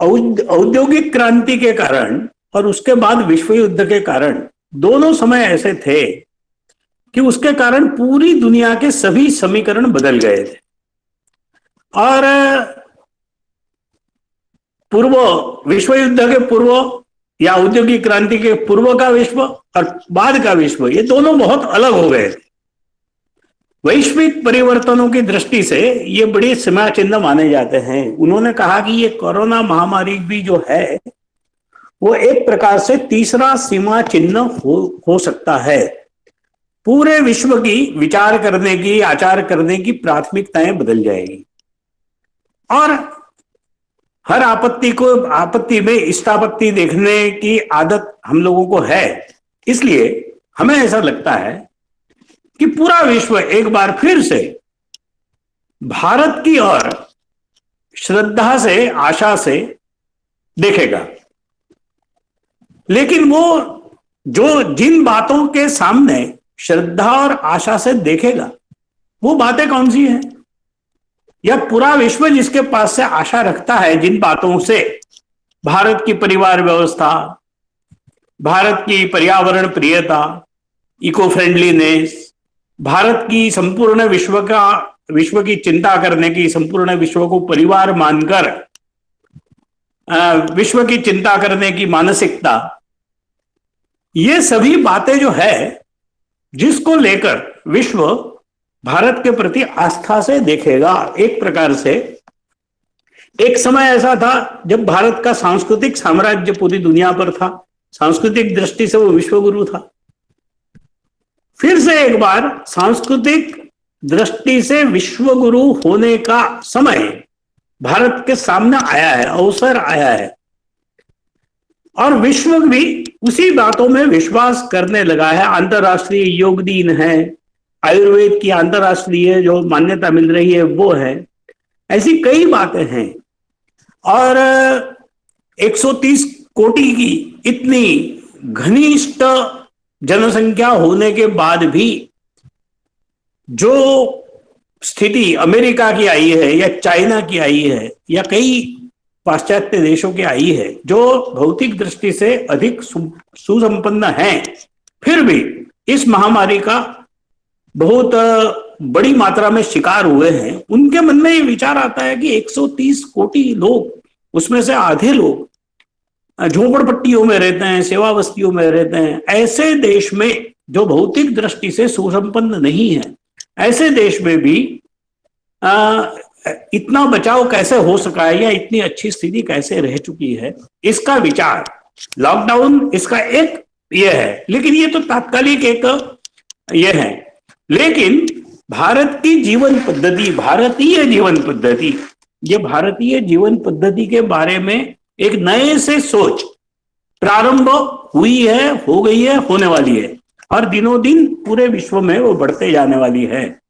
औद्योगिक क्रांति के कारण और उसके बाद विश्व युद्ध के कारण दोनों समय ऐसे थे कि उसके कारण पूरी दुनिया के सभी समीकरण बदल गए थे। और पूर्व विश्व युद्ध के पूर्व या औद्योगिक क्रांति के पूर्व का विश्व और बाद का विश्व, ये दोनों बहुत अलग हो गए थे। वैश्विक परिवर्तनों की दृष्टि से ये बड़ी सीमा चिन्ह माने जाते हैं। उन्होंने कहा कि ये कोरोना महामारी भी जो है वो एक प्रकार से तीसरा सीमा चिन्ह हो सकता है। पूरे विश्व की विचार करने की, आचार करने की प्राथमिकताएं बदल जाएगी और हर आपत्ति में इष्टापत्ति देखने की आदत हम लोगों को है। इसलिए हमें ऐसा लगता है कि पूरा विश्व एक बार फिर से भारत की ओर श्रद्धा से, आशा से देखेगा। लेकिन वो जिन बातों के सामने श्रद्धा और आशा से देखेगा, वो बातें कौन सी हैं? या पूरा विश्व जिसके पास से आशा रखता है जिन बातों से, भारत की परिवार व्यवस्था, भारत की पर्यावरण प्रियता, इको फ्रेंडलीनेस, भारत की संपूर्ण विश्व की चिंता करने की, संपूर्ण विश्व को परिवार मानकर विश्व की चिंता करने की मानसिकता, ये सभी बातें जो है जिसको लेकर विश्व भारत के प्रति आस्था से देखेगा। एक प्रकार से एक समय ऐसा था जब भारत का सांस्कृतिक साम्राज्य पूरी दुनिया पर था, सांस्कृतिक दृष्टि से वो विश्वगुरु था। फिर से एक बार सांस्कृतिक दृष्टि से विश्वगुरु होने का समय भारत के सामने आया है, अवसर आया है और विश्व भी उसी बातों में विश्वास करने लगा है। अंतर्राष्ट्रीय योग दिन है, आयुर्वेद की अंतर्राष्ट्रीय जो मान्यता मिल रही है वो है, ऐसी कई बातें हैं। और 130 कोटि की इतनी घनिष्ठ जनसंख्या होने के बाद भी जो स्थिति अमेरिका की आई है या चाइना की आई है या कई पाश्चात्य देशों की आई है, जो भौतिक दृष्टि से अधिक सुसंपन्न हैं, फिर भी इस महामारी का बहुत बड़ी मात्रा में शिकार हुए हैं, उनके मन में ये विचार आता है कि 130 कोटि लोग, उसमें से आधे लोग झोपड़पट्टियों में रहते हैं, सेवा बस्तियों में रहते हैं। ऐसे देश में जो भौतिक दृष्टि से सुसंपन्न नहीं है, ऐसे देश में भी इतना बचाव कैसे हो सका है या इतनी अच्छी स्थिति कैसे रह चुकी है, इसका विचार लॉकडाउन इसका एक ये है। लेकिन ये तो तात्कालिक एक ये है। लेकिन भारत की जीवन पद्धति, भारतीय जीवन पद्धति, ये भारतीय जीवन पद्धति के बारे में एक नए से सोच प्रारंभ हुई है, हो गई है, होने वाली है और दिनों दिन पूरे विश्व में वो बढ़ते जाने वाली है,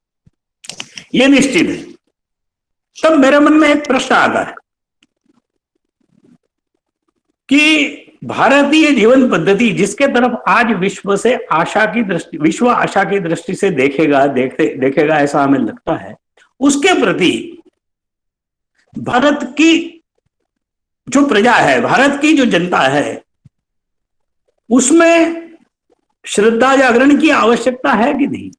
ये निश्चित है। तब मेरे मन में एक प्रश्न आता है कि भारतीय जीवन पद्धति जिसके तरफ आज विश्व आशा की दृष्टि से देखेगा ऐसा हमें लगता है, उसके प्रति भारत की जो प्रजा है, भारत की जो जनता है, उसमें श्रद्धा जागरण की आवश्यकता है कि नहीं?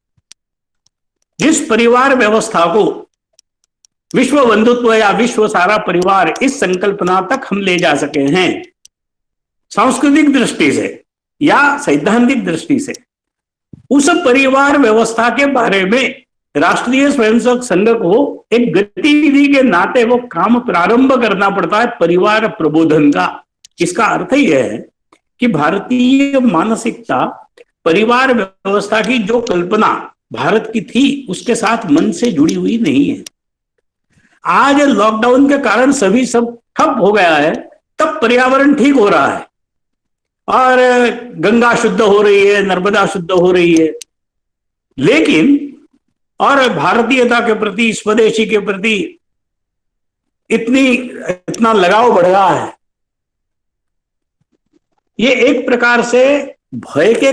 जिस परिवार व्यवस्था को विश्व बंधुत्व या विश्व सारा परिवार इस संकल्पना तक हम ले जा सके हैं सांस्कृतिक दृष्टि से या सैद्धांतिक दृष्टि से, उस परिवार व्यवस्था के बारे में राष्ट्रीय स्वयंसेवक संघ को एक गतिविधि के नाते वो काम प्रारंभ करना पड़ता है, परिवार प्रबोधन का। इसका अर्थ यह है कि भारतीय मानसिकता परिवार व्यवस्था की जो कल्पना भारत की थी उसके साथ मन से जुड़ी हुई नहीं है। आज लॉकडाउन के कारण सब ठप हो गया है, तब पर्यावरण ठीक हो रहा है और गंगा शुद्ध हो रही है, नर्मदा शुद्ध हो रही है, लेकिन और भारतीयता के प्रति, स्वदेशी के प्रति इतना लगाव बढ़ रहा है। ये एक प्रकार से भय के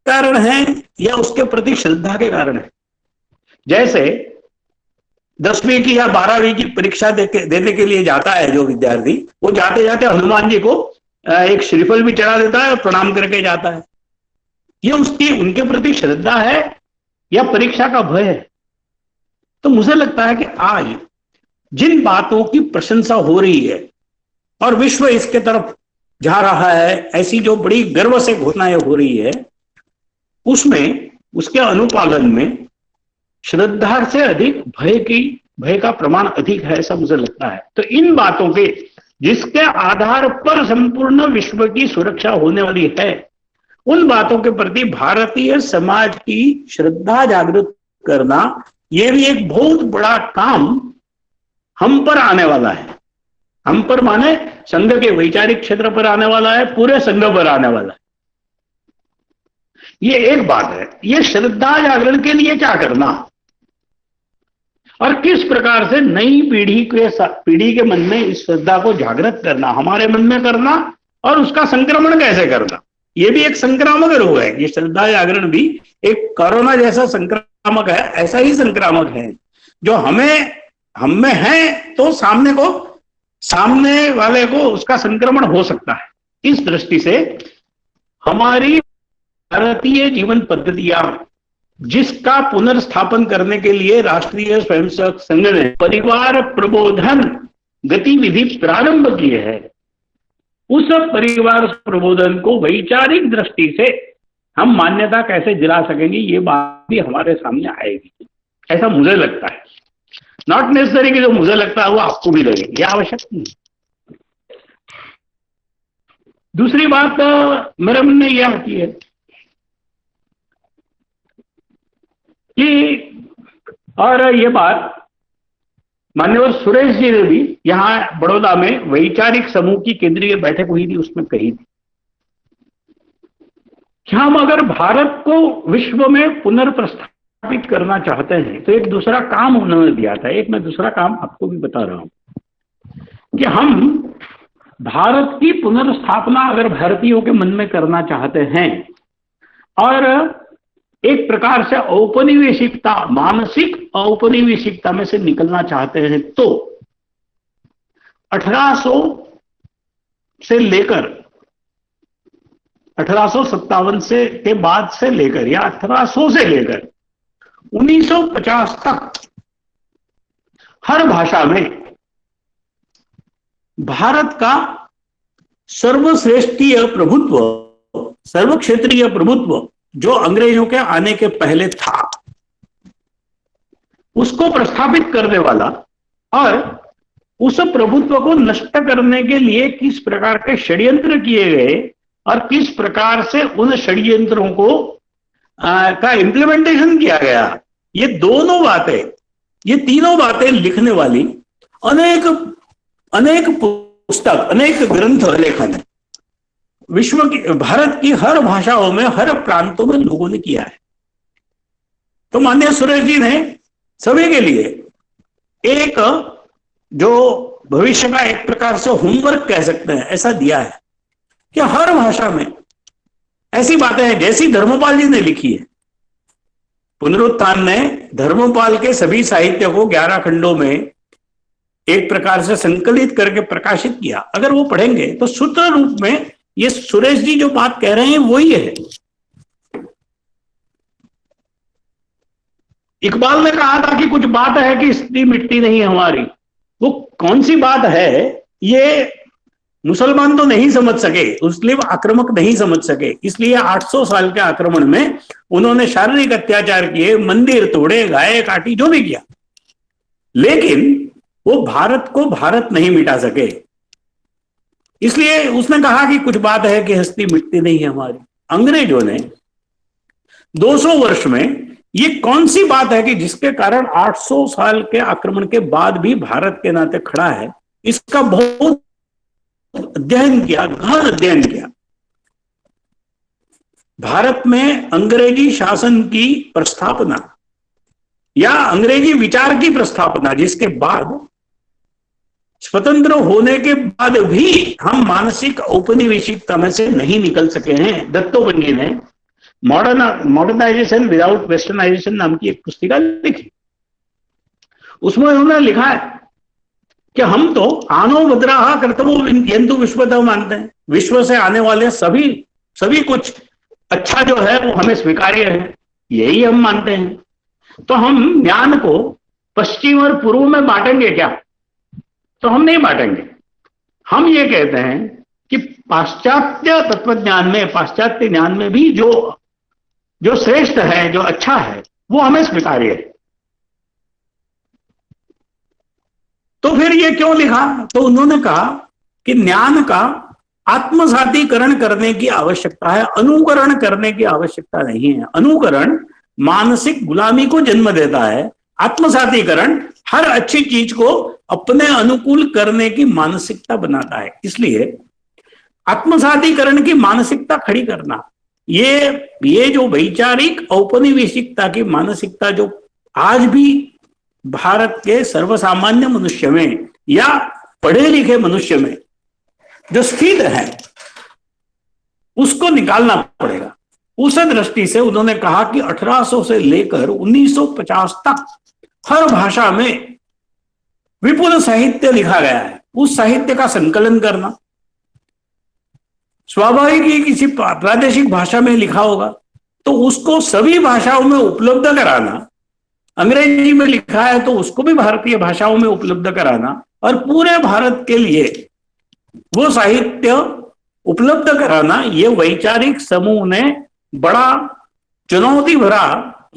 कारण है या उसके प्रति श्रद्धा के कारण है। जैसे 10वीं की या 12वीं की परीक्षा देने के लिए जाता है जो विद्यार्थी, वो जाते जाते हनुमान जी को एक श्रीफल भी चढ़ा देता है और प्रणाम करके जाता है। ये उसकी उनके प्रति श्रद्धा है या परीक्षा का भय है? तो मुझे लगता है कि आज जिन बातों की प्रशंसा हो रही है और विश्व इसके तरफ जा रहा है, ऐसी जो बड़ी गर्व से घोषणाएं हो रही है, उसमें उसके अनुपालन में श्रद्धा से अधिक भय का प्रमाण अधिक है, ऐसा मुझे लगता है। तो इन बातों के जिसके आधार पर संपूर्ण विश्व की सुरक्षा होने वाली है, उन बातों के प्रति भारतीय समाज की श्रद्धा जागृत करना, यह भी एक बहुत बड़ा काम हम पर आने वाला है। हम पर माने संघ के वैचारिक क्षेत्र पर आने वाला है, पूरे संघ पर आने वाला है। ये एक बात है। ये श्रद्धा जागरण के लिए क्या करना और किस प्रकार से नई पीढ़ी के मन में इस श्रद्धा को जागृत करना, हमारे मन में करना, और उसका संक्रमण कैसे करना, यह भी एक संक्रामक रोग है। ये श्रद्धा जागरण भी एक कोरोना जैसा संक्रामक है, ऐसा ही संक्रामक है जो हम में है, तो सामने वाले को उसका संक्रमण हो सकता है। इस दृष्टि से हमारी भारतीय जीवन पद्धतियां, जिसका पुनर्स्थापन करने के लिए राष्ट्रीय स्वयंसेवक संघ ने परिवार प्रबोधन गतिविधि प्रारंभ की है, उस परिवार प्रबोधन को वैचारिक दृष्टि से हम मान्यता कैसे दिला सकेंगे, ये बात भी हमारे सामने आएगी, ऐसा मुझे लगता है। नॉट नेसेसरी कि जो मुझे लगता है वो आपको भी लगे, यह आवश्यक नहीं। दूसरी बात मेरे मन में यह आती है कि, और ये बात माननीय सुरेश जी ने भी यहां बड़ौदा में वैचारिक समूह की केंद्रीय बैठक हुई थी, उसमें कही थी कि हम अगर भारत को विश्व में पुनर्प्रस्थापित करना चाहते हैं तो एक दूसरा काम उन्होंने दिया था। एक मैं दूसरा काम आपको भी बता रहा हूं कि हम भारत की पुनर्स्थापना अगर भारतीयों के मन में करना चाहते हैं और एक प्रकार से औपनिवेशिकता, मानसिक औपनिवेशिकता में से निकलना चाहते हैं, तो 1800 से लेकर 1857 से के बाद से लेकर या 1800 से लेकर 1950 तक हर भाषा में भारत का सर्वश्रेष्ठीय प्रभुत्व, सर्वक्षेत्रीय प्रभुत्व जो अंग्रेजों के आने के पहले था, उसको प्रस्थापित करने वाला और उस प्रभुत्व को नष्ट करने के लिए किस प्रकार के षड्यंत्र किए गए और किस प्रकार से उन षड्यंत्रों को का इम्प्लीमेंटेशन किया गया, ये दोनों बातें, ये तीनों बातें लिखने वाली अनेक पुस्तक, अनेक ग्रंथ लेखन विश्व की, भारत की हर भाषाओं में, हर प्रांतों में लोगों ने किया है। तो माननीय सुरेश जी ने सभी के लिए एक जो भविष्य का एक प्रकार से होमवर्क कह सकते हैं, ऐसा दिया है कि हर भाषा में ऐसी बातें हैं जैसी धर्मपाल जी ने लिखी है। पुनरुत्थान ने धर्मपाल के सभी साहित्य को 11 खंडों में एक प्रकार से संकलित करके प्रकाशित किया। अगर वो पढ़ेंगे तो सूत्र रूप में ये सुरेश जी जो बात कह रहे हैं वही है। इकबाल ने कहा था कि कुछ बात है कि स्त्री मिटती नहीं हमारी। वो कौन सी बात है ये मुसलमान तो नहीं समझ सके, मुस्लिम आक्रमक नहीं समझ सके, इसलिए 800 साल के आक्रमण में उन्होंने शारीरिक अत्याचार किए, मंदिर तोड़े, गाय काटी, जो भी किया, लेकिन वो भारत को भारत नहीं मिटा सके। इसलिए उसने कहा कि कुछ बात है कि हस्ती मिटती नहीं है हमारी। अंग्रेजों ने 200 वर्ष में ये कौन सी बात है कि जिसके कारण 800 साल के आक्रमण के बाद भी भारत के नाते खड़ा है, इसका बहुत अध्ययन किया, गहन अध्ययन किया। भारत में अंग्रेजी शासन की प्रस्थापना या अंग्रेजी विचार की प्रस्थापना, जिसके बाद स्वतंत्र होने के बाद भी हम मानसिक औपनिवेशिकता में से नहीं निकल सके हैं। दत्तोपंत जी ने मॉडर्नाइजेशन विदाउट वेस्टर्नाइजेशन नाम की एक पुस्तिका लिखी। उसमें उन्होंने लिखा है कि हम तो आनो भद्राहा कर्तव्यो यंतु विश्वतः मानते हैं, विश्व से आने वाले सभी सभी कुछ अच्छा जो है वो हमें स्वीकार्य है, यही हम मानते हैं। तो हम ज्ञान को पश्चिम और पूर्व में बांटेंगे क्या? तो हम नहीं बांटेंगे। हम ये कहते हैं कि पाश्चात्य तत्वज्ञान में, पाश्चात्य ज्ञान में भी जो जो श्रेष्ठ है, जो अच्छा है, वो हमें स्वीकार्य है। तो फिर ये क्यों लिखा? तो उन्होंने कहा कि ज्ञान का आत्मसातीकरण करने की आवश्यकता है, अनुकरण करने की आवश्यकता नहीं है। अनुकरण मानसिक गुलामी को जन्म देता है, आत्मसातीकरण हर अच्छी चीज को अपने अनुकूल करने की मानसिकता बनाता है। इसलिए आत्मसातीकरण की मानसिकता खड़ी करना, ये जो वैचारिक औपनिवेशिकता की मानसिकता जो आज भी भारत के सर्वसामान्य मनुष्य में या पढ़े लिखे मनुष्य में जो स्थित है, उसको निकालना पड़ेगा। उस दृष्टि से उन्होंने कहा कि 1800 से लेकर 1950 तक हर भाषा में विपुल साहित्य लिखा गया है। उस साहित्य का संकलन करना, स्वाभाविक ही किसी प्रादेशिक भाषा में लिखा होगा तो उसको सभी भाषाओं में उपलब्ध कराना, अंग्रेजी में लिखा है तो उसको भी भारतीय भाषाओं में उपलब्ध कराना, और पूरे भारत के लिए वो साहित्य उपलब्ध कराना, ये वैचारिक समूह ने बड़ा चुनौती भरा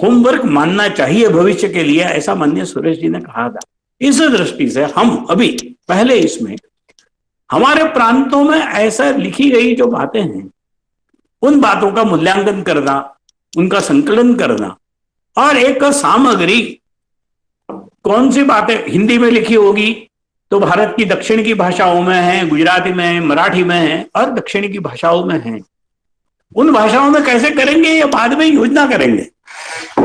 होमवर्क मानना चाहिए भविष्य के लिए, ऐसा माननीय सुरेश जी ने कहा था। इस दृष्टि से हम अभी पहले इसमें हमारे प्रांतों में ऐसा लिखी गई जो बातें हैं, उन बातों का मूल्यांकन करना, उनका संकलन करना, और एक सामग्री कौन सी बातें हिंदी में लिखी होगी तो भारत की दक्षिण की भाषाओं में है, गुजराती में है, मराठी में है और दक्षिणी की भाषाओं में है। उन भाषाओं में कैसे करेंगे ये बाद में योजना करेंगे,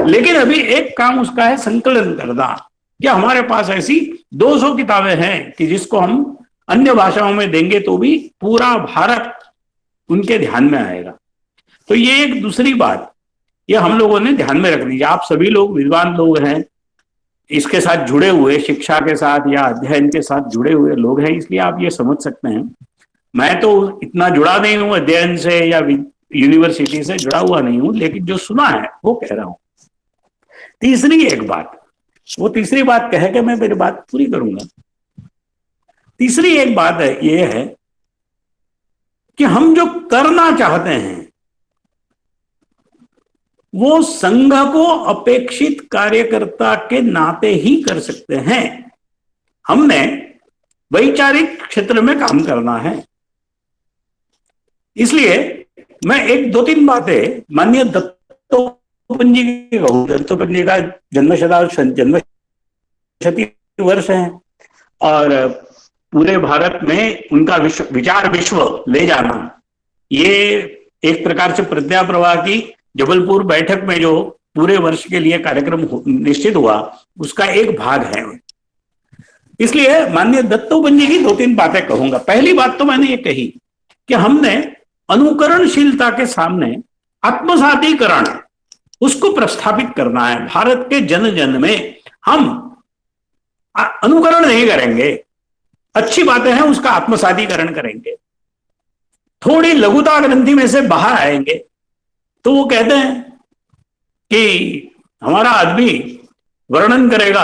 लेकिन अभी एक काम उसका है संकलन करना। क्या हमारे पास ऐसी 200 किताबें हैं कि जिसको हम अन्य भाषाओं में देंगे तो भी पूरा भारत उनके ध्यान में आएगा। तो ये एक दूसरी बात, ये हम लोगों ने ध्यान में रखनी है। आप सभी लोग विद्वान लोग हैं, इसके साथ जुड़े हुए, शिक्षा के साथ या अध्ययन के साथ जुड़े हुए लोग हैं, इसलिए आप ये समझ सकते हैं। मैं तो इतना जुड़ा नहीं हूं अध्ययन से या यूनिवर्सिटी से जुड़ा हुआ नहीं हूं, लेकिन जो सुना है वो कह रहा हूं। तीसरी एक बात, वो तीसरी बात कह के मैं मेरी बात पूरी करूंगा। तीसरी एक बात है, ये है कि हम जो करना चाहते हैं वो संघ को अपेक्षित कार्यकर्ता के नाते ही कर सकते हैं। हमने वैचारिक क्षेत्र में काम करना है। इसलिए मैं एक दो तीन बातें माननीय दत्तोपंत जी की कहूं। दत्तोपंत जी का जन्मशती वर्ष है और पूरे भारत में उनका विचार विश्व ले जाना, ये एक प्रकार से प्रज्ञा प्रवाह की जबलपुर बैठक में जो पूरे वर्ष के लिए कार्यक्रम निश्चित हुआ उसका एक भाग है। इसलिए माननीय दत्तोपंत जी की दो तीन बातें कहूंगा। पहली बात तो मैंने ये कही कि हमने अनुकरणशीलता के सामने आत्मसातीकरण उसको प्रस्थापित करना है। भारत के जन जन में हम अनुकरण नहीं करेंगे, अच्छी बातें हैं उसका आत्मसातीकरण करेंगे। थोड़ी लघुता ग्रंथि में से बाहर आएंगे तो वो कहते हैं कि हमारा आदमी वर्णन करेगा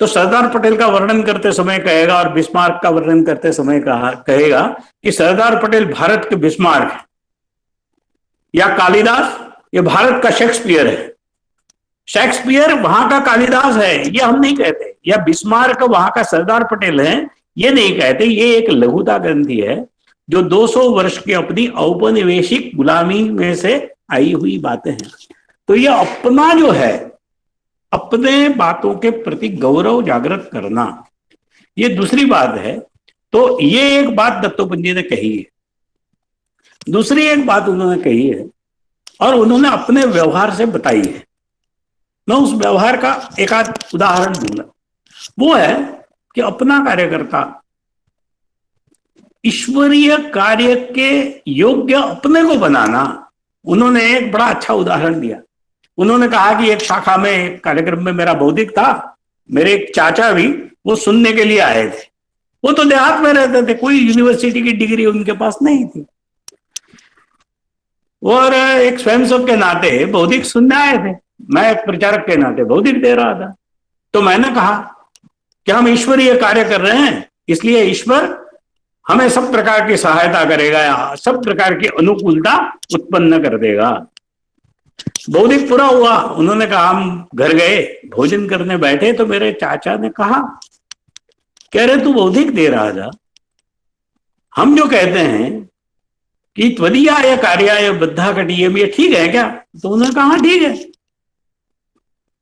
तो सरदार पटेल का वर्णन करते समय कहेगा और बिस्मार्क का वर्णन करते समय कहेगा कि सरदार पटेल भारत के बिस्मार्क है, या कालिदास ये भारत का शेक्सपियर है, शेक्सपियर वहां का कालिदास है, ये हम नहीं कहते, या बिस्मार्क वहां का सरदार पटेल है, ये नहीं कहते। ये एक लघुता ग्रंथि है जो 200 वर्ष की अपनी औपनिवेशिक गुलामी में से आई हुई बातें हैं। तो ये अपना जो है, अपने बातों के प्रति गौरव जागृत करना, ये दूसरी बात है। तो ये एक बात दत्तोपंत जी ने कही है। दूसरी एक बात उन्होंने कही है और उन्होंने अपने व्यवहार से बताई है। मैं उस व्यवहार का एक आध उदाहरण दूंगा। वो है कि अपना कार्यकर्ता ईश्वरीय कार्य के योग्य अपने को बनाना। उन्होंने एक बड़ा अच्छा उदाहरण दिया। उन्होंने कहा कि एक शाखा में, एक कार्यक्रम में मेरा बौद्धिक था, मेरे एक चाचा भी वो सुनने के लिए आए थे। वो तो देहात में रहते थे, कोई यूनिवर्सिटी की डिग्री उनके पास नहीं थी, और एक स्वयंसेवक के नाते बौद्धिक सुनने आए थे। मैं एक प्रचारक के नाते बौद्धिक दे रहा था। तो मैंने कहा कि हम ईश्वरीय कार्य कर रहे हैं, इसलिए ईश्वर हमें सब प्रकार की सहायता करेगा, या सब प्रकार की अनुकूलता उत्पन्न कर देगा। बौद्धिक पूरा हुआ, उन्होंने कहा, हम घर गए, भोजन करने बैठे तो मेरे चाचा ने कहा, कह रहे तू बौद्धिक दे रहा था, हम जो कहते हैं कि त्वदीयाय कार्याय बद्धा कटियम, ये ठीक है क्या? तो उन्होंने कहा हाँ ठीक है।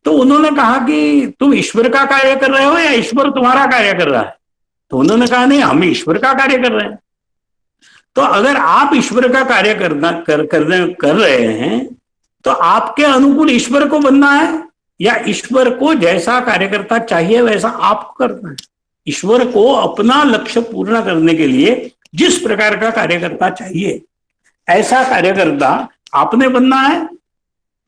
तो उन्होंने कहा कि तुम ईश्वर का कार्य कर रहे हो या ईश्वर तुम्हारा कार्य कर रहा है? तो उन्होंने कहा नहीं, हम ईश्वर का कार्य कर रहे हैं। तो अगर आप ईश्वर का कार्य कर रहे हैं तो आपके अनुकूल ईश्वर को बनना है, या ईश्वर को जैसा कार्यकर्ता चाहिए वैसा आपको करना है? ईश्वर को अपना लक्ष्य पूर्ण करने के लिए जिस प्रकार का कार्यकर्ता चाहिए ऐसा कार्यकर्ता आपने बनना है,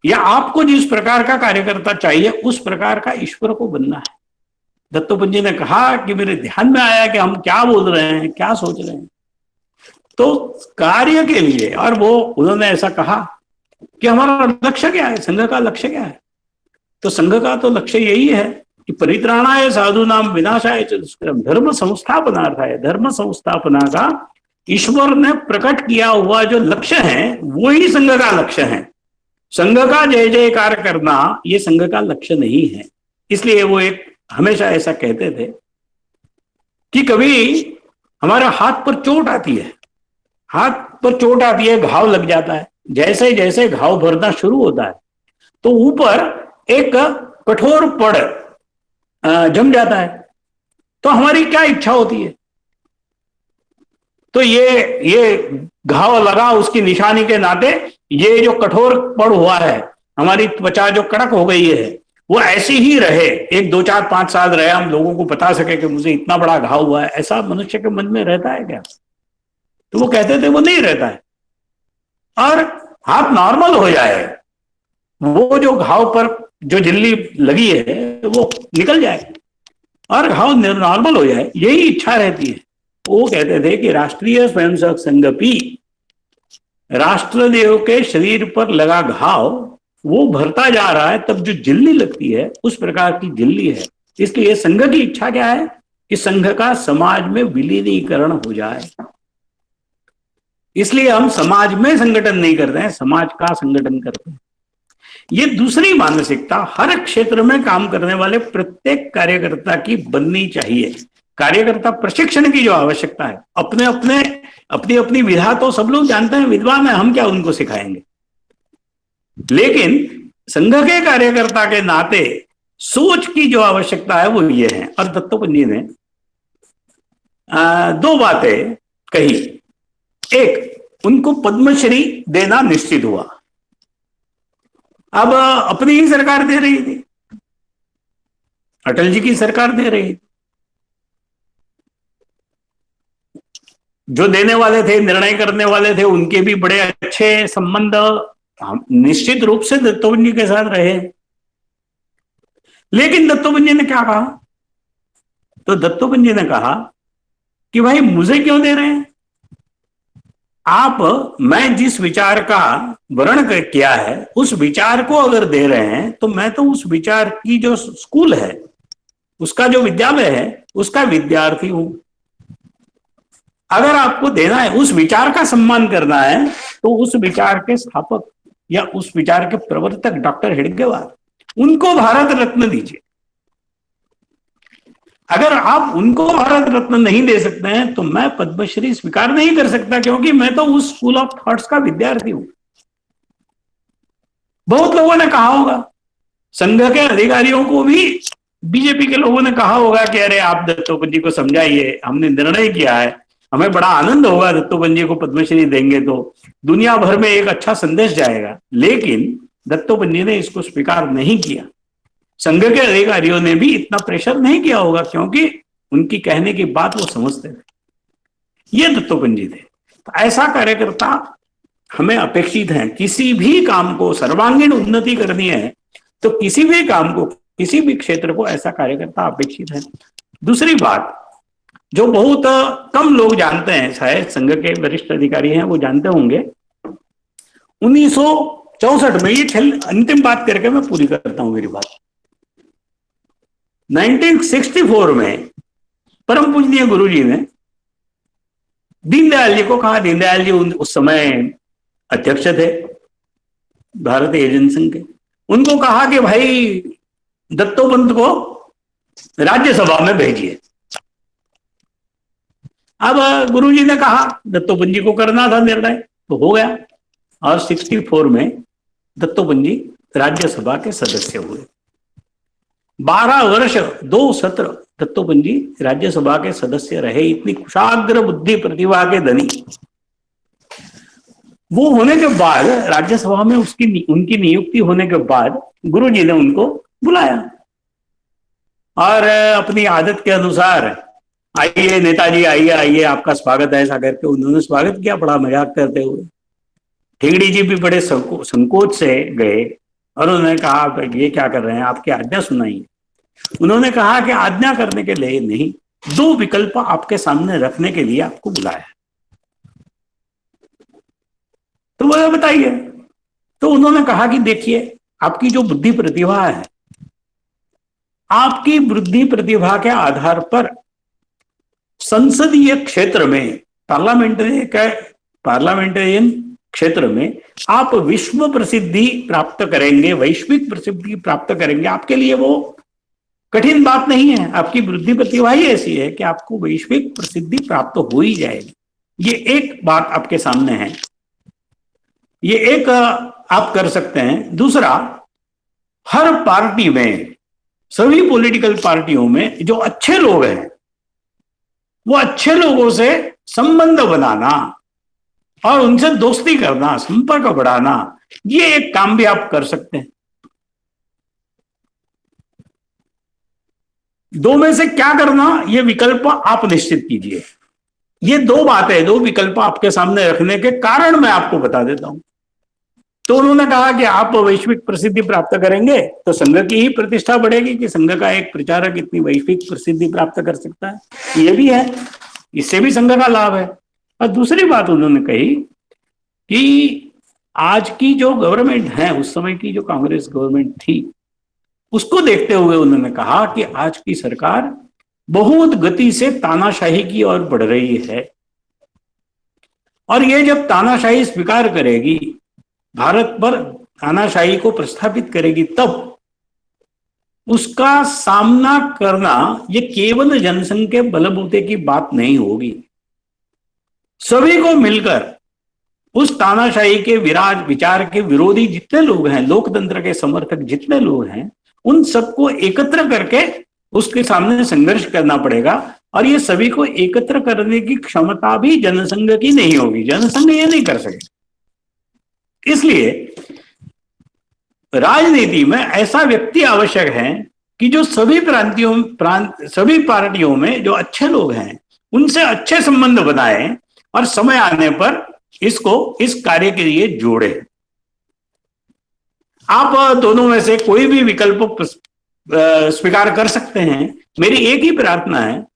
या आपको जिस प्रकार का कार्यकर्ता चाहिए उस प्रकार का ईश्वर को बनना है? दत्तोपंत जी ने कहा कि मेरे ध्यान में आया कि हम क्या बोल रहे हैं, क्या सोच रहे हैं। तो कार्य के लिए, और वो उन्होंने ऐसा कहा कि हमारा लक्ष्य क्या है, संघ का लक्ष्य क्या है? तो संघ का तो लक्ष्य यही है कि परित्राणाय साधूनाम विनाशाय च दुष्कृतम्, धर्म संस्थापनार्थाय, धर्म संस्थापना का ईश्वर ने प्रकट किया हुआ जो लक्ष्य है वही संघ का लक्ष्य है। संघ का जय जयकार करना ये संघ का लक्ष्य नहीं है। इसलिए वो एक हमेशा ऐसा कहते थे कि कभी हमारे हाथ पर चोट आती है, हाथ पर चोट आती है, घाव लग जाता है, जैसे जैसे घाव भरना शुरू होता है तो ऊपर एक कठोर पड़ जम जाता है। तो हमारी क्या इच्छा होती है? तो ये घाव लगा उसकी निशानी के नाते, ये जो कठोर पड़ हुआ है, हमारी त्वचा जो कड़क हो गई है, वो ऐसी ही रहे, 1 2 4 5 साल रहे, हम लोगों को बता सके कि मुझे इतना बड़ा घाव हुआ है। ऐसा मनुष्य के मन में रहता है क्या? तो वो कहते थे वो नहीं रहता है। और हाथ नॉर्मल हो जाए, वो जो घाव पर जो झिल्ली लगी है वो निकल जाए और घाव नॉर्मल हो जाए, यही इच्छा रहती है। वो कहते थे कि राष्ट्रीय स्वयंसेवक संघ भी राष्ट्रदेव के शरीर पर लगा घाव वो भरता जा रहा है, तब जो झिल्ली लगती है उस प्रकार की झिल्ली है। इसलिए संघ की इच्छा क्या है कि संघ का समाज में विलीनीकरण हो जाए। इसलिए हम समाज में संगठन नहीं करते हैं, समाज का संगठन करते हैं। ये दूसरी मानसिकता हर क्षेत्र में काम करने वाले प्रत्येक कार्यकर्ता की बननी चाहिए। कार्यकर्ता प्रशिक्षण की जो आवश्यकता है, अपनी अपनी विधा तो सब लोग जानते हैं, विद्वान है, हम क्या उनको सिखाएंगे। लेकिन संघ के कार्यकर्ता के नाते सोच की जो आवश्यकता है वो ये है। और दत्तोपंत जी ने 2 बातें कही। एक, उनको पद्मश्री देना निश्चित हुआ। अब अपनी ही सरकार दे रही थी, अटल जी की सरकार दे रही थी, जो देने वाले थे, निर्णय करने वाले थे, उनके भी बड़े अच्छे संबंध निश्चित रूप से दत्तोपंत जी के साथ रहे। लेकिन दत्तोपंत जी ने क्या कहा? तो दत्तोपंत जी ने कहा कि भाई मुझे क्यों दे रहे हैं आप? मैं जिस विचार का वर्णन किया है उस विचार को अगर दे रहे हैं तो मैं तो उस विचार की जो स्कूल है, उसका जो विद्यालय है, उसका विद्यार्थी हूं। अगर आपको देना है, उस विचार का सम्मान करना है, तो उस विचार के स्थापक या उस विचार के प्रवर्तक डॉक्टर हेडगेवार, उनको भारत रत्न दीजिए। अगर आप उनको भारत रत्न नहीं दे सकते हैं तो मैं पद्मश्री स्वीकार नहीं कर सकता, क्योंकि मैं तो उस स्कूल ऑफ थॉट्स का विद्यार्थी हूं। बहुत लोगों ने कहा होगा, संघ के अधिकारियों को भी बीजेपी के लोगों ने कहा होगा कि अरे आप दत्तोपंत जी को समझाइए, हमने निर्णय किया है, हमें बड़ा आनंद होगा दत्तोपंत जी को पद्मश्री देंगे तो दुनिया भर में एक अच्छा संदेश जाएगा। लेकिन दत्तोपंत जी ने इसको स्वीकार नहीं किया। संघ के अधिकारियों ने भी इतना प्रेशर नहीं किया होगा, क्योंकि उनकी कहने की बात वो समझते थे। ये दत्तोपंत जी थे। तो ऐसा कार्यकर्ता हमें अपेक्षित है। किसी भी काम को सर्वांगीण उन्नति करनी है तो किसी भी काम को किसी भी क्षेत्र को ऐसा कार्यकर्ता अपेक्षित है। दूसरी बात जो बहुत कम लोग जानते हैं, शायद संघ के वरिष्ठ अधिकारी हैं वो जानते होंगे, 1964 में, ये अंतिम बात करके मैं पूरी करता हूं मेरी बात, 1964 में परम पूजनीय गुरु जी ने दीनदयाल जी को कहा, दीनदयाल जी उस समय अध्यक्ष थे भारतीय एजेंट संघ के, उनको कहा कि भाई दत्तोपंत को राज्यसभा में भेजिए। अब गुरुजी ने कहा दत्तोपंत जी को करना था निर्णय, तो हो गया, और 64 में दत्तोपंत जी राज्यसभा के सदस्य हुए। 12 वर्ष 2 सत्र दत्तोपंत जी राज्यसभा के सदस्य रहे। इतनी कुशाग्र बुद्धि प्रतिभा के धनी वो होने के बाद राज्यसभा में उनकी नियुक्ति होने के बाद गुरुजी ने उनको बुलाया और अपनी आदत के अनुसार, आइए नेताजी, आइए आइए, आपका स्वागत है, ऐसा करके उन्होंने स्वागत किया, बड़ा मजाक करते हुए। ठेंगड़ी जी भी बड़े संकोच से गए और उन्होंने कहा ये क्या कर रहे हैं, आपकी आज्ञा सुनाइए। उन्होंने कहा कि आज्ञा करने के लिए नहीं, 2 विकल्प आपके सामने रखने के लिए आपको बुलाया, तो वो बताइए। तो उन्होंने कहा कि देखिए, आपकी जो बुद्धि प्रतिभा है, आपकी बुद्धि प्रतिभा के आधार पर संसदीय क्षेत्र में, पार्लियामेंटेरियन क्षेत्र में आप विश्व प्रसिद्धि प्राप्त करेंगे, वैश्विक प्रसिद्धि प्राप्त करेंगे। आपके लिए वो कठिन बात नहीं है, आपकी बुद्धि प्रतिभा ही ऐसी है कि आपको वैश्विक प्रसिद्धि प्राप्त हो ही जाएगी। ये एक बात आपके सामने है, ये एक आप कर सकते हैं। दूसरा, हर पार्टी में, सभी पॉलिटिकल पार्टियों में जो अच्छे लोग हैं, वो अच्छे लोगों से संबंध बनाना और उनसे दोस्ती करना, संपर्क बढ़ाना, ये एक काम भी आप कर सकते हैं। 2 में से क्या करना, ये विकल्प आप निश्चित कीजिए। ये 2 बातें, 2 विकल्प आपके सामने रखने के कारण मैं आपको बता देता हूं। तो उन्होंने कहा कि आप वैश्विक प्रसिद्धि प्राप्त करेंगे तो संघ की ही प्रतिष्ठा बढ़ेगी कि संघ का एक प्रचारक इतनी वैश्विक प्रसिद्धि प्राप्त कर सकता है, ये भी है, इससे भी संघ का लाभ है। और दूसरी बात उन्होंने कही कि आज की जो गवर्नमेंट है, उस समय की जो कांग्रेस गवर्नमेंट थी, उसको देखते हुए उन्होंने कहा कि आज की सरकार बहुत गति से तानाशाही की ओर बढ़ रही है, और ये जब तानाशाही स्वीकार करेगी, भारत पर तानाशाही को प्रस्थापित करेगी, तब उसका सामना करना ये केवल जनसंघ के बलबूते की बात नहीं होगी। सभी को मिलकर उस तानाशाही के विचार के विरोधी जितने लोग हैं, लोकतंत्र के समर्थक जितने लोग हैं, उन सबको एकत्र करके उसके सामने संघर्ष करना पड़ेगा। और ये सभी को एकत्र करने की क्षमता भी जनसंघ की नहीं होगी, जनसंघ ये नहीं कर सके। इसलिए राजनीति में ऐसा व्यक्ति आवश्यक है कि जो सभी सभी पार्टियों में जो अच्छे लोग हैं, उनसे अच्छे संबंध बनाए और समय आने पर इसको इस कार्य के लिए जोड़े। आप दोनों में से कोई भी विकल्प स्वीकार कर सकते हैं। मेरी एक ही प्रार्थना है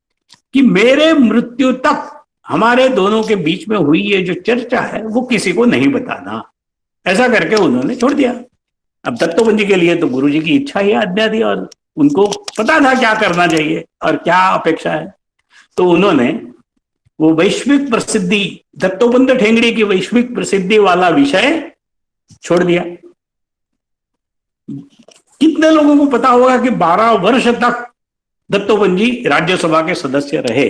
कि मेरे मृत्यु तक हमारे दोनों के बीच में हुई ये जो चर्चा है, वो किसी को नहीं बताना। ऐसा करके उन्होंने छोड़ दिया। अब दत्तोपंत जी के लिए तो गुरु जी की इच्छा ही आज्ञा थी, और उनको पता था क्या करना चाहिए और क्या अपेक्षा है। तो उन्होंने वो वैश्विक प्रसिद्धि, दत्तोपंत ठेंगड़ी की वैश्विक प्रसिद्धि वाला विषय छोड़ दिया। कितने लोगों को पता होगा कि 12 वर्ष तक दत्तोपंत जी राज्यसभा के सदस्य रहे।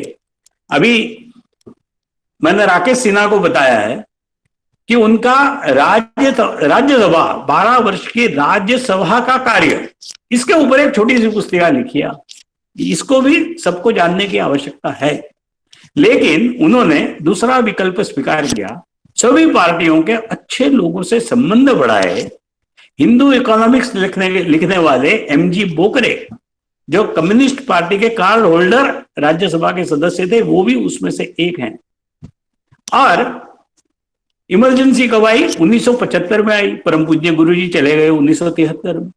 अभी मैंने राकेश सिन्हा को बताया है कि उनका राज्यसभा 12 वर्ष की राज्यसभा का कार्य, इसके ऊपर एक छोटी सी पुस्तिका लिखी है। इसको भी सबको जानने की आवश्यकता है। लेकिन उन्होंने दूसरा विकल्प स्वीकार किया, सभी पार्टियों के अच्छे लोगों से संबंध बढ़ाए। हिंदू इकोनॉमिक्स लिखने वाले एमजी बोकरे, जो कम्युनिस्ट पार्टी के कार्ड होल्डर राज्यसभा के सदस्य थे, वो भी उसमें से एक हैं। और इमरजेंसी कब आई? 1975 में आई। परम पूज्य गुरु जी चले गए 1973 में।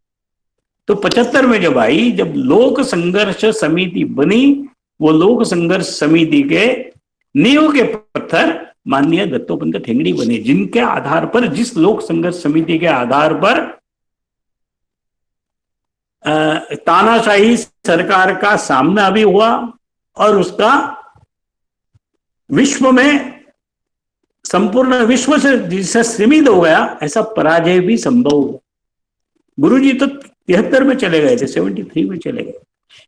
तो 75 में जब आई, जब लोक संघर्ष समिति बनी, वो लोक संघर्ष समिति के नींव के पत्थर माननीय दत्तोपंत ठेंगड़ी बने, जिनके आधार पर, जिस लोक संघर्ष समिति के आधार पर तानाशाही सरकार का सामना भी हुआ और उसका विश्व में, संपूर्ण विश्व से जिससे सीमित हो गया, ऐसा पराजय भी संभव हुआ। गुरुजी तो 73 में चले गए थे, 73 में चले गए,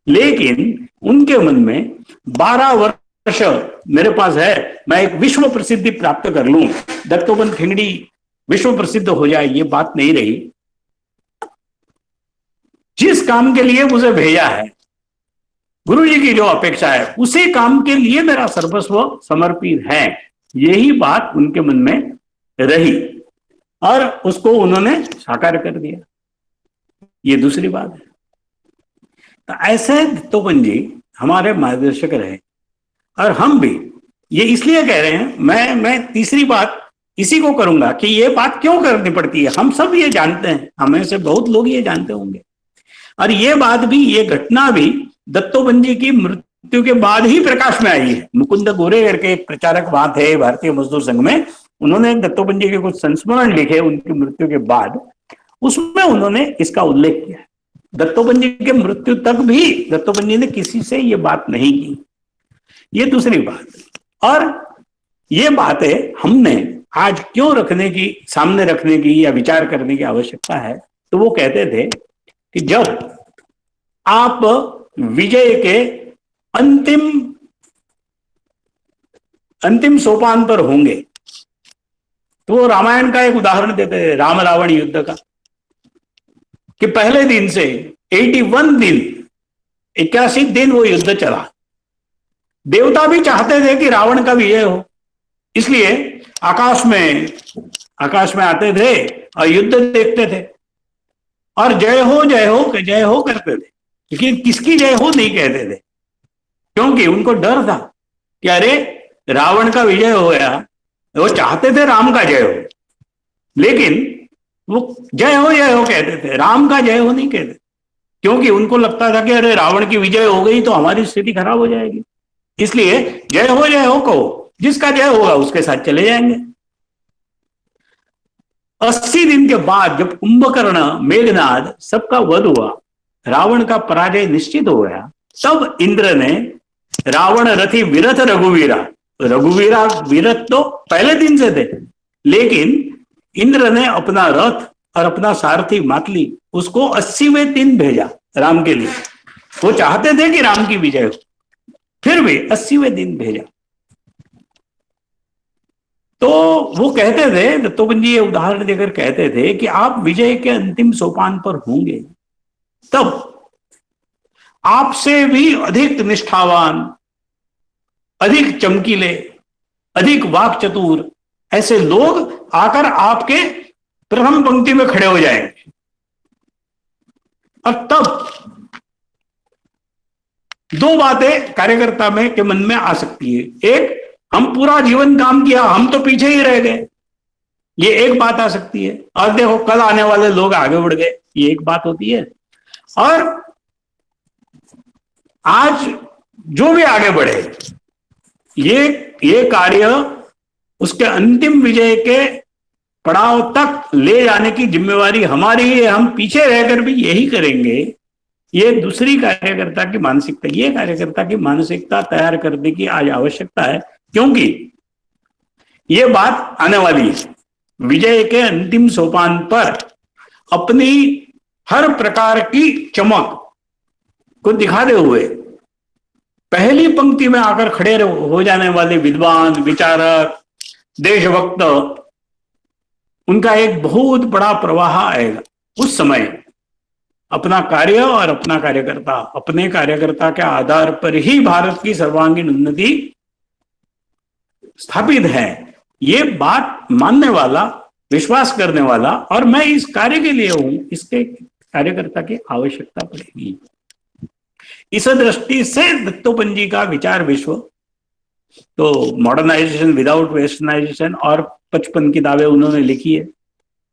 लेकिन उनके मन में 12 वर्ष मेरे पास है, मैं एक विश्व प्रसिद्धि प्राप्त कर लूं, दत्तोपंत ठेंगड़ी विश्व प्रसिद्ध हो जाए, ये बात नहीं रही। जिस काम के लिए मुझे भेजा है, गुरुजी की जो अपेक्षा है, उसी काम के लिए मेरा सर्वस्व समर्पित है, यही बात उनके मन में रही और उसको उन्होंने साकार कर दिया। ये दूसरी बात है। तो ऐसे दत्तोपंत जी हमारे मार्गदर्शक रहे और हम भी ये इसलिए कह रहे हैं। मैं तीसरी बात इसी को करूंगा कि ये बात क्यों करनी पड़ती है। हम सब ये जानते हैं, हमें से बहुत लोग ये जानते होंगे, और ये बात भी, ये घटना भी दत्तोपंत जी की मृत्यु के बाद ही प्रकाश में आई है। मुकुंद गोरे करके एक प्रचारक वहां थे भारतीय मजदूर संघ में, उन्होंने दत्तोपंत जी के कुछ संस्मरण लिखे उनकी मृत्यु के बाद, उसमें उन्होंने इसका उल्लेख किया। दत्तोपंत जी के मृत्यु तक भी दत्तोपंत जी ने किसी से ये बात नहीं की। ये दूसरी बात। और ये बातें हमने आज क्यों रखने की, सामने रखने की या विचार करने की आवश्यकता है, तो वो कहते थे कि जब आप विजय के अंतिम सोपान पर होंगे, तो वो रामायण का एक उदाहरण देते थे, राम रावण युद्ध का, कि पहले दिन से 81 दिन, 81 दिन वो युद्ध चला। देवता भी चाहते थे कि रावण का विजय हो, इसलिए आकाश में आते थे और युद्ध देखते थे और जय हो जय हो करते थे, लेकिन किसकी जय हो नहीं कहते थे, क्योंकि उनको डर था कि अरे रावण का विजय हो गया। वो चाहते थे राम का जय हो, लेकिन वो जय हो कहते थे, राम का जय हो नहीं कहते, क्योंकि उनको लगता था कि अरे रावण की विजय हो गई तो हमारी स्थिति खराब हो जाएगी, इसलिए जय हो कहो, जिसका जय होगा उसके साथ चले जाएंगे। 80 दिन के बाद जब कुंभकर्ण, मेघनाद सबका वध हुआ, रावण का पराजय निश्चित हो गया, तब इंद्र ने रावण रथी विरथ रघुवीरा विरथ तो पहले दिन से थे, लेकिन इंद्र ने अपना रथ और अपना सारथी मातली उसको 80वें दिन भेजा राम के लिए। वो चाहते थे कि राम की विजय हो, फिर भी 80वें दिन भेजा। तो वो कहते थे, दत्तोपंत जी ये उदाहरण देकर कहते थे कि आप विजय के अंतिम सोपान पर होंगे, तब आपसे भी अधिक निष्ठावान, अधिक चमकीले, अधिक वाक्चतुर ऐसे लोग आकर आपके प्रथम पंक्ति में खड़े हो जाएंगे, और तब दो बातें कार्यकर्ता में के मन में आ सकती है। एक, हम पूरा जीवन काम किया, हम तो पीछे ही रह गए, ये एक बात आ सकती है, और देखो कल आने वाले लोग आगे बढ़ गए, ये एक बात होती है। और आज जो भी आगे बढ़े, ये कार्य उसके अंतिम विजय के पड़ाव तक ले जाने की जिम्मेवारी हमारी है, हम पीछे रहकर भी यही करेंगे। ये दूसरी कार्यकर्ता की मानसिकता, ये कार्यकर्ता की मानसिकता तैयार करने की आज आवश्यकता है, क्योंकि ये बात आने वाली है। विजय के अंतिम सोपान पर अपनी हर प्रकार की चमक को दिखाते हुए पहली पंक्ति में आकर खड़े हो जाने वाले विद्वान, विचारक, देशभक्त, उनका एक बहुत बड़ा प्रवाह आएगा। उस समय अपना कार्य और अपना कार्यकर्ता, अपने कार्यकर्ता के आधार पर ही भारत की सर्वांगीण उन्नति स्थापित है, ये बात मानने वाला, विश्वास करने वाला, और मैं इस कार्य के लिए हूं, इसके कार्यकर्ता की आवश्यकता पड़ेगी। इस दृष्टि से दत्तोपंत जी का विचार विश्व, तो मॉडर्नाइजेशन विदाउट वेस्टर्नाइजेशन, और 55 किताबें उन्होंने लिखी है,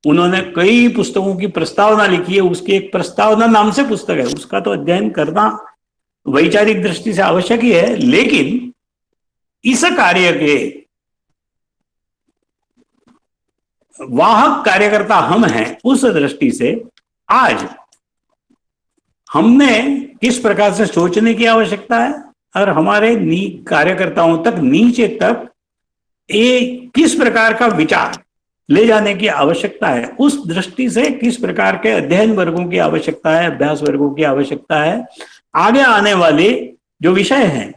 उन्होंने कई पुस्तकों की प्रस्तावना लिखी है, उसकी एक प्रस्तावना नाम से पुस्तक है, उसका तो अध्ययन करना वैचारिक दृष्टि से आवश्यक ही है, लेकिन इस कार्य के वाहक कार्यकर्ता हम हैं। उस दृष्टि से आज हमने किस प्रकार से सोचने की आवश्यकता है और हमारे कार्यकर्ताओं तक, नीचे तक किस प्रकार का विचार ले जाने की आवश्यकता है, उस दृष्टि से किस प्रकार के अध्ययन वर्गों की आवश्यकता है, अभ्यास वर्गों की आवश्यकता है। आगे आने वाले जो विषय हैं,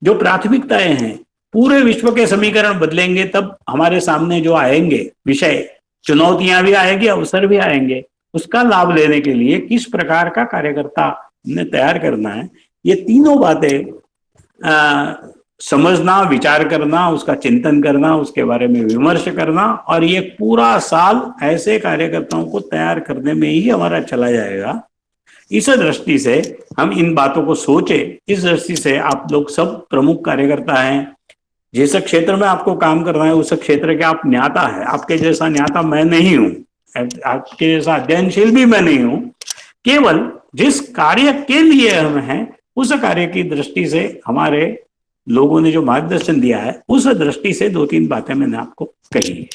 जो प्राथमिकताएं हैं, पूरे विश्व के समीकरण बदलेंगे, तब हमारे सामने जो आएंगे विषय, चुनौतियां भी आएंगी, अवसर भी आएंगे, उसका लाभ लेने के लिए किस प्रकार का कार्यकर्ता हमने तैयार करना है। ये तीनों बातें समझना, विचार करना, उसका चिंतन करना, उसके बारे में विमर्श करना, और ये पूरा साल ऐसे कार्यकर्ताओं को तैयार करने में ही हमारा चला जाएगा। इस दृष्टि से हम इन बातों को सोचे। इस दृष्टि से आप लोग सब प्रमुख कार्यकर्ता हैं, जिस क्षेत्र में आपको काम करना है उस क्षेत्र के आप न्याता है। आपके जैसा न्याता मैं नहीं हूं, आपके जैसा अध्ययनशील भी मैं नहीं हूं। केवल जिस कार्य के लिए हम हैं, उस कार्य की दृष्टि से हमारे लोगों ने जो मार्गदर्शन दिया है, उस दृष्टि से दो तीन बातें मैंने आपको कही है।